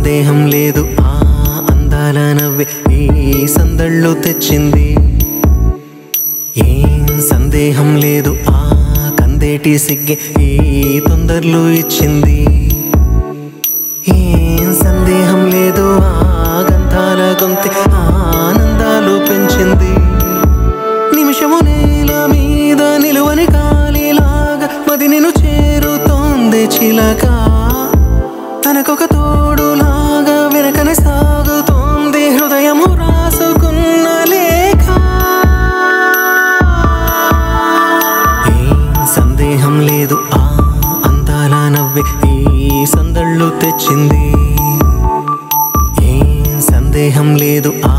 సందేహం లేదు ఆ అందాల నవ్వే ఈ సందళ్ళు తెచ్చింది. ఏం సందేహం లేదు ఆ కందేటి సిగ్గే ఈ తొందరలు ఇచ్చింది. ఏం సందేహం లేదు ఆ గంధాల గొంతె ఆనందాలు పెంచింది. నిమిషము నేల మీద నిలువని కాలిలాగా మది నిన్ను చేరుతోంది చిలక. తనకొక తోడులాగా వెనకనే సాగుతోంది హృదయము రాసుకున్న లేఖ. ఏం సందేహం లేదు ఆ అందాల నవ్వే ఈ సందళ్ళు తెచ్చింది. ఏం సందేహం లేదు ఆ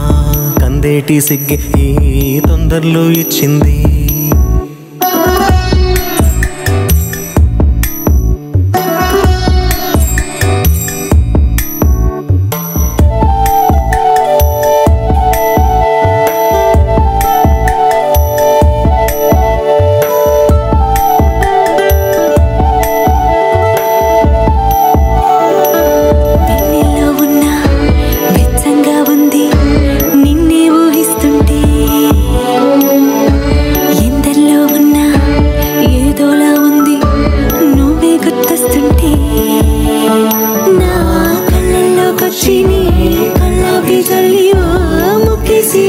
కందేటి సిగ్గే ఈ తొందరలు ఇచ్చింది. కళ్ళలోకొచ్చి నీ కళ్ళాపి చల్లి ముక్కేసి